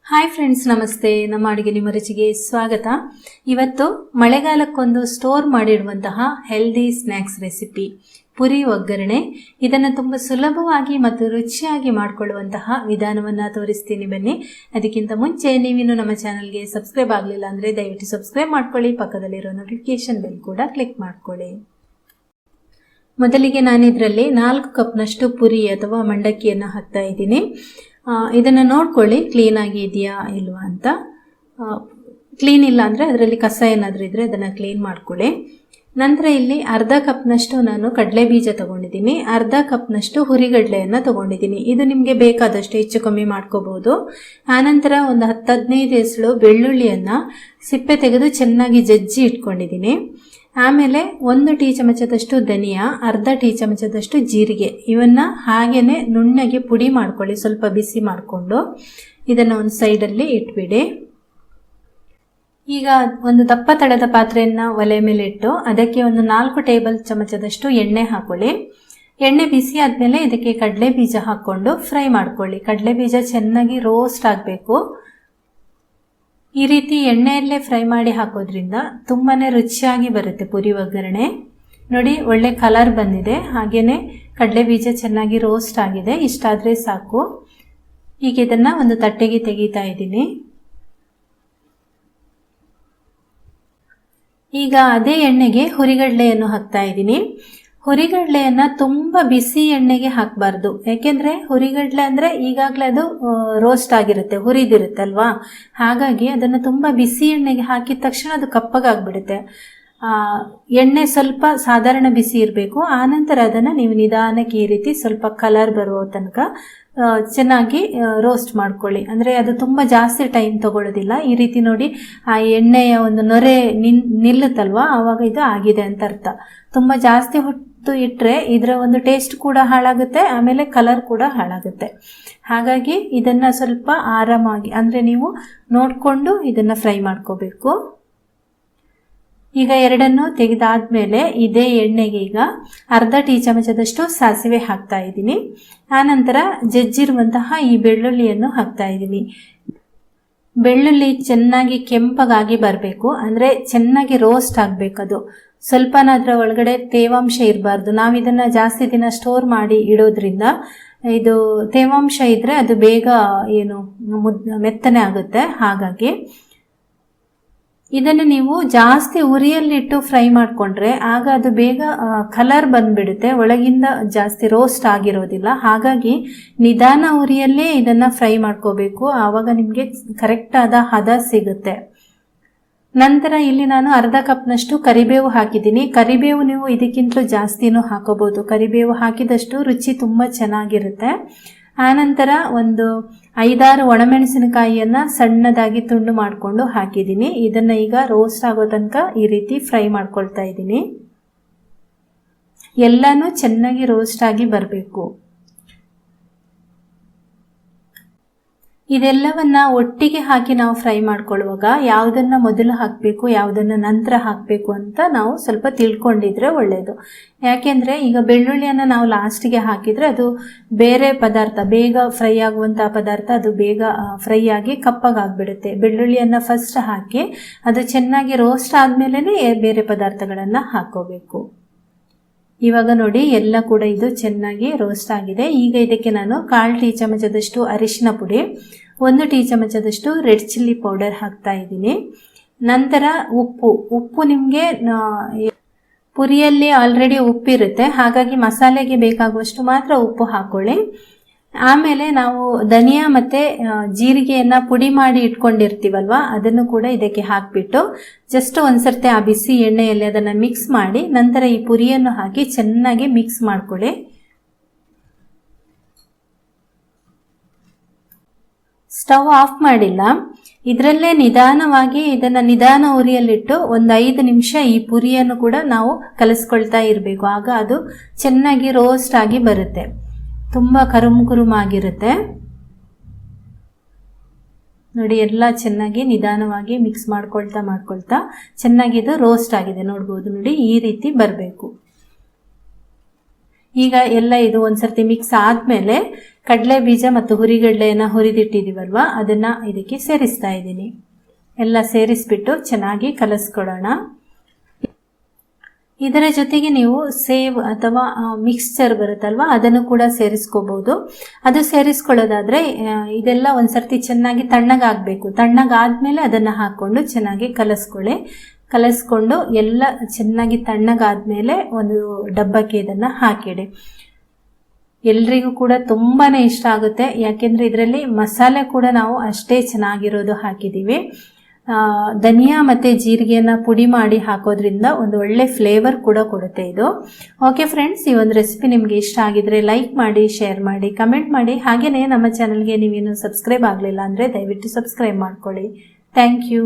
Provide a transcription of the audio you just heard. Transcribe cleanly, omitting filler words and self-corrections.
Hi friends, ನಮಸ್ತೆ. ನಮ್ಮ ಅಡುಗೆ ನಿಮ್ಮ ರುಚಿಗೆ ಸ್ವಾಗತ. ಇವತ್ತು ಮಳೆಗಾಲಕ್ಕೊಂದು ಸ್ಟೋರ್ ಮಾಡಿಡುವಂತಹ ಹೆಲ್ದಿ ಸ್ನ್ಯಾಕ್ಸ್ ರೆಸಿಪಿ ಪುರಿ ಒಗ್ಗರಣೆ. ಇದನ್ನು ತುಂಬ ಸುಲಭವಾಗಿ ಮತ್ತು ರುಚಿಯಾಗಿ ಮಾಡಿಕೊಳ್ಳುವಂತಹ ವಿಧಾನವನ್ನು ತೋರಿಸ್ತೀನಿ, ಬನ್ನಿ. ಅದಕ್ಕಿಂತ ಮುಂಚೆ ನೀವಿನ್ನು ನಮ್ಮ ಚಾನಲ್ಗೆ ಸಬ್ಸ್ಕ್ರೈಬ್ ಆಗಲಿಲ್ಲ ಅಂದರೆ ದಯವಿಟ್ಟು ಸಬ್ಸ್ಕ್ರೈಬ್ ಮಾಡ್ಕೊಳ್ಳಿ. ಪಕ್ಕದಲ್ಲಿರೋ ನೋಟಿಫಿಕೇಶನ್ ಬೆಲ್ ಕೂಡ ಕ್ಲಿಕ್ ಮಾಡ್ಕೊಳ್ಳಿ. ಮೊದಲಿಗೆ ನಾನಿದರಲ್ಲಿ 4 ಕಪ್ನಷ್ಟು ಪುರಿ ಅಥವಾ ಮಂಡಕ್ಕಿಯನ್ನು ಹಾಕ್ತಾ ಇದ್ದೀನಿ. ಇದನ್ನು ನೋಡ್ಕೊಳ್ಳಿ ಕ್ಲೀನಾಗಿ ಇದೆಯಾ ಇಲ್ವಾ ಅಂತ. ಕ್ಲೀನ್ ಇಲ್ಲ ಅಂದರೆ ಅದರಲ್ಲಿ ಕಸ ಏನಾದರೂ ಇದ್ದರೆ ಅದನ್ನು ಕ್ಲೀನ್ ಮಾಡ್ಕೊಳ್ಳಿ. ನಂತರ ಇಲ್ಲಿ ಅರ್ಧ ಕಪ್ನಷ್ಟು ನಾನು ಕಡಲೆ ಬೀಜ ತೊಗೊಂಡಿದ್ದೀನಿ, ಅರ್ಧ ಕಪ್ನಷ್ಟು ಹುರಿಗಡಲೆಯನ್ನು ತೊಗೊಂಡಿದ್ದೀನಿ. ಇದು ನಿಮಗೆ ಬೇಕಾದಷ್ಟು ಹೆಚ್ಚು ಕಮ್ಮಿ ಮಾಡ್ಕೋಬೋದು. ಆನಂತರ ಒಂದು 10-15 ಎಸಳು ಬೆಳ್ಳುಳ್ಳಿಯನ್ನು ಸಿಪ್ಪೆ ತೆಗೆದು ಚೆನ್ನಾಗಿ ಜಜ್ಜಿ ಇಟ್ಕೊಂಡಿದ್ದೀನಿ. ಆಮೇಲೆ 1 ಟೀ ಚಮಚದಷ್ಟು ಧನಿಯಾ, ಅರ್ಧ ಟೀ ಚಮಚದಷ್ಟು ಜೀರಿಗೆ, ಇವನ್ನ ಹಾಗೇನೆ ನುಣ್ಣಗೆ ಪುಡಿ ಮಾಡ್ಕೊಳ್ಳಿ. ಸ್ವಲ್ಪ ಬಿಸಿ ಮಾಡಿಕೊಂಡು ಇದನ್ನು ಒಂದು ಸೈಡಲ್ಲಿ ಇಟ್ಬಿಡಿ. ಈಗ ಒಂದು ದಪ್ಪ ತಳದ ಪಾತ್ರೆಯನ್ನು ಒಲೆ ಮೇಲೆ ಇಟ್ಟು ಅದಕ್ಕೆ ಒಂದು 4 ಟೇಬಲ್ ಚಮಚದಷ್ಟು ಎಣ್ಣೆ ಹಾಕೊಳ್ಳಿ. ಎಣ್ಣೆ ಬಿಸಿ ಆದಮೇಲೆ ಇದಕ್ಕೆ ಕಡಲೆ ಬೀಜ ಹಾಕ್ಕೊಂಡು ಫ್ರೈ ಮಾಡ್ಕೊಳ್ಳಿ. ಕಡಲೆ ಬೀಜ ಚೆನ್ನಾಗಿ ರೋಸ್ಟ್ ಆಗಬೇಕು. ಈ ರೀತಿ ಎಣ್ಣೆಯಲ್ಲೇ ಫ್ರೈ ಮಾಡಿ ಹಾಕೋದ್ರಿಂದ ತುಂಬಾ ರುಚಿಯಾಗಿ ಬರುತ್ತೆ ಪುರಿ ಒಗ್ಗರಣೆ. ನೋಡಿ, ಒಳ್ಳೆ ಕಲರ್ ಬಂದಿದೆ, ಹಾಗೇನೆ ಕಡಲೆ ಬೀಜ ಚೆನ್ನಾಗಿ ರೋಸ್ಟ್ ಆಗಿದೆ. ಇಷ್ಟಾದರೆ ಸಾಕು. ಈಗ ಇದನ್ನು ಒಂದು ತಟ್ಟೆಗೆ ತೆಗಿತಾ ಇದ್ದೀನಿ. ಈಗ ಅದೇ ಎಣ್ಣೆಗೆ ಹುರಿಗಡಲೆಯನ್ನು ಹಾಕ್ತಾ ಇದ್ದೀನಿ. ಹುರಿಗಡಲೆಯನ್ನು ತುಂಬ ಬಿಸಿ ಎಣ್ಣೆಗೆ ಹಾಕಬಾರ್ದು, ಯಾಕೆಂದರೆ ಹುರಿಗಡಲೆ ಅಂದರೆ ಈಗಾಗಲೇ ಅದು ರೋಸ್ಟ್ ಆಗಿರುತ್ತೆ, ಹುರಿದಿರುತ್ತಲ್ವಾ. ಹಾಗಾಗಿ ಅದನ್ನು ತುಂಬ ಬಿಸಿ ಎಣ್ಣೆಗೆ ಹಾಕಿದ ತಕ್ಷಣ ಅದು ಕಪ್ಪಗಾಗ್ಬಿಡುತ್ತೆ. ಎಣ್ಣೆ ಸ್ವಲ್ಪ ಸಾಧಾರಣ ಬಿಸಿ ಇರಬೇಕು. ಆನಂತರ ಅದನ್ನು ನೀವು ನಿಧಾನಕ್ಕೆ ಈ ರೀತಿ ಸ್ವಲ್ಪ ಕಲರ್ ಬರುವ ತನಕ ಚೆನ್ನಾಗಿ ರೋಸ್ಟ್ ಮಾಡ್ಕೊಳ್ಳಿ. ಅಂದರೆ ಅದು ತುಂಬ ಜಾಸ್ತಿ ಟೈಮ್ ತಗೊಳ್ಳೋದಿಲ್ಲ. ಈ ರೀತಿ ನೋಡಿ, ಆ ಎಣ್ಣೆಯ ಒಂದು ನೊರೆ ನಿಲ್ಲುತ್ತಲ್ವ, ಆವಾಗ ಇದು ಆಗಿದೆ ಅಂತ ಅರ್ಥ. ತುಂಬ ಜಾಸ್ತಿ ಹೊತ್ತು ಇಟ್ಟರೆ ಇದರ ಒಂದು ಟೇಸ್ಟ್ ಕೂಡ ಹಾಳಾಗುತ್ತೆ, ಆಮೇಲೆ ಕಲರ್ ಕೂಡ ಹಾಳಾಗುತ್ತೆ. ಹಾಗಾಗಿ ಇದನ್ನು ಸ್ವಲ್ಪ ಆರಾಮಾಗಿ, ಅಂದರೆ ನೀವು ನೋಡಿಕೊಂಡು ಇದನ್ನು ಫ್ರೈ ಮಾಡ್ಕೋಬೇಕು. ಈಗ ಎರಡನ್ನು ತೆಗೆದಾದ್ಮೇಲೆ ಇದೇ ಎಣ್ಣೆಗೆ ಈಗ ಅರ್ಧ ಟೀ ಚಮಚದಷ್ಟು ಸಾಸಿವೆ ಹಾಕ್ತಾ ಇದ್ದೀನಿ. ಆನಂತರ ಜಜ್ಜಿರುವಂತಹ ಈ ಬೆಳ್ಳುಳ್ಳಿಯನ್ನು ಹಾಕ್ತಾ ಇದ್ದೀನಿ. ಬೆಳ್ಳುಳ್ಳಿ ಚೆನ್ನಾಗಿ ಕೆಂಪಗಾಗಿ ಬರಬೇಕು, ಅಂದರೆ ಚೆನ್ನಾಗಿ ರೋಸ್ಟ್ ಆಗಬೇಕದು. ಸ್ವಲ್ಪನಾದ್ರ ಒಳಗಡೆ ತೇವಾಂಶ ಇರಬಾರ್ದು. ನಾವು ಇದನ್ನು ಜಾಸ್ತಿ ದಿನ ಸ್ಟೋರ್ ಮಾಡಿ ಇಡೋದ್ರಿಂದ ಇದು ತೇವಾಂಶ ಇದ್ದರೆ ಅದು ಬೇಗ ಮೆತ್ತನೆ ಆಗುತ್ತೆ. ಹಾಗಾಗಿ ಇದನ್ನು ನೀವು ಜಾಸ್ತಿ ಉರಿಯಲ್ಲಿಟ್ಟು ಫ್ರೈ ಮಾಡಿಕೊಂಡ್ರೆ ಆಗ ಅದು ಬೇಗ ಕಲರ್ ಬಂದುಬಿಡುತ್ತೆ, ಒಳಗಿಂದ ಜಾಸ್ತಿ ರೋಸ್ಟ್ ಆಗಿರೋದಿಲ್ಲ. ಹಾಗಾಗಿ ನಿಧಾನ ಉರಿಯಲ್ಲೇ ಇದನ್ನು ಫ್ರೈ ಮಾಡ್ಕೋಬೇಕು, ಆವಾಗ ನಿಮಗೆ ಕರೆಕ್ಟಾದ ಹದ ಸಿಗುತ್ತೆ. ನಂತರ ಇಲ್ಲಿ ನಾನು ಅರ್ಧ ಕಪ್ನಷ್ಟು ಕರಿಬೇವು ಹಾಕಿದ್ದೀನಿ. ಕರಿಬೇವು ನೀವು ಇದಕ್ಕಿಂತಲೂ ಜಾಸ್ತಿನೂ ಹಾಕೋಬೋದು. ಕರಿಬೇವು ಹಾಕಿದಷ್ಟು ರುಚಿ ತುಂಬ ಚೆನ್ನಾಗಿರುತ್ತೆ. ಆನಂತರ ಒಂದು 5-6 ಒಣಮೆಣಸಿನಕಾಯಿಯನ್ನು ಸಣ್ಣದಾಗಿ ತುಂಡು ಮಾಡಿಕೊಂಡು ಹಾಕಿದ್ದೀನಿ. ಇದನ್ನು ಈಗ ರೋಸ್ಟ್ ಆಗೋ ತನಕ ಈ ರೀತಿ ಫ್ರೈ ಮಾಡ್ಕೊಳ್ತಾ ಇದ್ದೀನಿ. ಎಲ್ಲನೂ ಚೆನ್ನಾಗಿ ರೋಸ್ಟ್ ಆಗಿ ಬರಬೇಕು. ಇದೆಲ್ಲವನ್ನ ಒಟ್ಟಿಗೆ ಹಾಕಿ ನಾವು ಫ್ರೈ ಮಾಡ್ಕೊಳ್ಳುವಾಗ ಯಾವುದನ್ನು ಮೊದಲು ಹಾಕಬೇಕು, ಯಾವುದನ್ನು ನಂತರ ಹಾಕಬೇಕು ಅಂತ ನಾವು ಸ್ವಲ್ಪ ತಿಳ್ಕೊಂಡಿದ್ರೆ ಒಳ್ಳೆಯದು. ಯಾಕೆಂದರೆ ಈಗ ಬೆಳ್ಳುಳ್ಳಿಯನ್ನು ನಾವು ಲಾಸ್ಟಿಗೆ ಹಾಕಿದರೆ ಅದು ಬೇರೆ ಪದಾರ್ಥ, ಬೇಗ ಫ್ರೈ ಆಗುವಂಥ ಪದಾರ್ಥ ಅದು ಬೇಗ ಫ್ರೈ ಆಗಿ ಕಪ್ಪಗಾಗ್ಬಿಡುತ್ತೆ. ಬೆಳ್ಳುಳ್ಳಿಯನ್ನು ಫಸ್ಟ್ ಹಾಕಿ ಅದು ಚೆನ್ನಾಗಿ ರೋಸ್ಟ್ ಆದಮೇಲೆ ಬೇರೆ ಪದಾರ್ಥಗಳನ್ನು ಹಾಕೋಬೇಕು. ಇವಾಗ ನೋಡಿ, ಎಲ್ಲ ಕೂಡ ಇದು ಚೆನ್ನಾಗಿ ರೋಸ್ಟ್ ಆಗಿದೆ. ಈಗ ಇದಕ್ಕೆ ನಾನು 1/4 ಟೀ ಚಮಚದಷ್ಟು ಅರಿಶಿನ ಪುಡಿ, 1 ಟೀ ಚಮಚದಷ್ಟು ರೆಡ್ ಚಿಲ್ಲಿ ಪೌಡರ್ ಹಾಕ್ತಾ ಇದ್ದೀನಿ. ನಂತರ ಉಪ್ಪು ನಿಮಗೆ ಪುರಿಯಲ್ಲಿ ಆಲ್ರೆಡಿ ಉಪ್ಪಿರುತ್ತೆ, ಹಾಗಾಗಿ ಮಸಾಲೆಗೆ ಬೇಕಾಗುವಷ್ಟು ಮಾತ್ರ ಉಪ್ಪು ಹಾಕೊಳ್ಳಿ. ಆಮೇಲೆ ನಾವು ಧನಿಯಾ ಮತ್ತು ಜೀರಿಗೆಯನ್ನು ಪುಡಿ ಮಾಡಿ ಇಟ್ಕೊಂಡಿರ್ತೀವಲ್ವ, ಅದನ್ನು ಕೂಡ ಇದಕ್ಕೆ ಹಾಕಿಬಿಟ್ಟು ಜಸ್ಟ್ ಒಂದ್ಸರ್ತಿ ಆ ಬಿಸಿ ಎಣ್ಣೆಯಲ್ಲಿ ಅದನ್ನು ಮಿಕ್ಸ್ ಮಾಡಿ ನಂತರ ಈ ಪುರಿಯನ್ನು ಹಾಕಿ ಚೆನ್ನಾಗಿ ಮಿಕ್ಸ್ ಮಾಡ್ಕೊಳ್ಳಿ. ಸ್ಟವ್ ಆಫ್ ಮಾಡಿಲ್ಲ, ಇದರಲ್ಲೇ ನಿಧಾನವಾಗಿ ಇದನ್ನು ನಿಧಾನ ಉರಿಯಲ್ಲಿಟ್ಟು ಒಂದು 5 ನಿಮಿಷ ಈ ಪುರಿಯನ್ನು ಕೂಡ ನಾವು ಕಲಿಸ್ಕೊಳ್ತಾ ಇರಬೇಕು. ಆಗ ಅದು ಚೆನ್ನಾಗಿ ರೋಸ್ಟ್ ಆಗಿ ಬರುತ್ತೆ, ತುಂಬ ಕರುಮಾಗಿರುತ್ತೆ. ನೋಡಿ, ಎಲ್ಲ ಚೆನ್ನಾಗಿ ನಿಧಾನವಾಗಿ ಮಿಕ್ಸ್ ಮಾಡ್ಕೊಳ್ತಾ ಚೆನ್ನಾಗಿ ಇದು ರೋಸ್ಟ್ ಆಗಿದೆ. ನೋಡ್ಬೋದು, ನೋಡಿ ಈ ರೀತಿ ಬರಬೇಕು. ಈಗ ಎಲ್ಲ ಇದು ಒಂದ್ಸರ್ತಿ ಮಿಕ್ಸ್ ಆದಮೇಲೆ ಕಡಲೆ ಬೀಜ ಮತ್ತು ಹುರಿಗಡಲೆಯನ್ನು ಹುರಿದಿಟ್ಟಿದ್ದೀವಲ್ವ ಅದನ್ನು ಇದಕ್ಕೆ ಸೇರಿಸ್ತಾ ಇದ್ದೀನಿ. ಎಲ್ಲ ಸೇರಿಸ್ಬಿಟ್ಟು ಚೆನ್ನಾಗಿ ಕಲಸ್ಕೊಳ್ಳೋಣ. ಇದರ ಜೊತೆಗೆ ನೀವು ಸೇವ್ ಅಥವಾ ಮಿಕ್ಸ್ಚರ್ ಬರುತ್ತಲ್ವ ಅದನ್ನು ಕೂಡ ಸೇರಿಸ್ಕೋಬಹುದು. ಅದು ಸೇರಿಸ್ಕೊಳ್ಳೋದಾದ್ರೆ ಇದೆಲ್ಲ ಒಂದ್ಸರ್ತಿ ಚೆನ್ನಾಗಿ ತಣ್ಣಗಾಗಬೇಕು. ತಣ್ಣಗಾದ್ಮೇಲೆ ಅದನ್ನು ಹಾಕ್ಕೊಂಡು ಚೆನ್ನಾಗಿ ಕಲಸ್ಕೊಂಡು ಎಲ್ಲ ಚೆನ್ನಾಗಿ ತಣ್ಣಗಾದ್ಮೇಲೆ ಒಂದು ಡಬ್ಬಕ್ಕೆ ಇದನ್ನು ಹಾಕಿಡಿ. ಎಲ್ರಿಗೂ ಕೂಡ ತುಂಬಾನೇ ಇಷ್ಟ ಆಗುತ್ತೆ. ಯಾಕೆಂದ್ರೆ ಇದರಲ್ಲಿ ಮಸಾಲೆ ಕೂಡ ನಾವು ಅಷ್ಟೇ ಚೆನ್ನಾಗಿರೋದು ಹಾಕಿದ್ದೀವಿ. ಧನಿಯಾ ಮತ್ತು ಜೀರಿಗೆಯನ್ನು ಪುಡಿ ಮಾಡಿ ಹಾಕೋದ್ರಿಂದ ಒಂದು ಒಳ್ಳೆ ಫ್ಲೇವರ್ ಕೂಡ ಕೊಡುತ್ತೆ ಇದು. ಓಕೆ ಫ್ರೆಂಡ್ಸ್, ಈ ಒಂದು ರೆಸಿಪಿ ನಿಮಗೆ ಇಷ್ಟ ಆಗಿದ್ರೆ ಲೈಕ್ ಮಾಡಿ, ಶೇರ್ ಮಾಡಿ, ಕಮೆಂಟ್ ಮಾಡಿ. ಹಾಗೆಯೇ ನಮ್ಮ ಚಾನಲ್ಗೆ ನೀವೇನು ಸಬ್ಸ್ಕ್ರೈಬ್ ಆಗಲಿಲ್ಲ ಅಂದರೆ ದಯವಿಟ್ಟು ಸಬ್ಸ್ಕ್ರೈಬ್ ಮಾಡ್ಕೊಳ್ಳಿ. Thank you.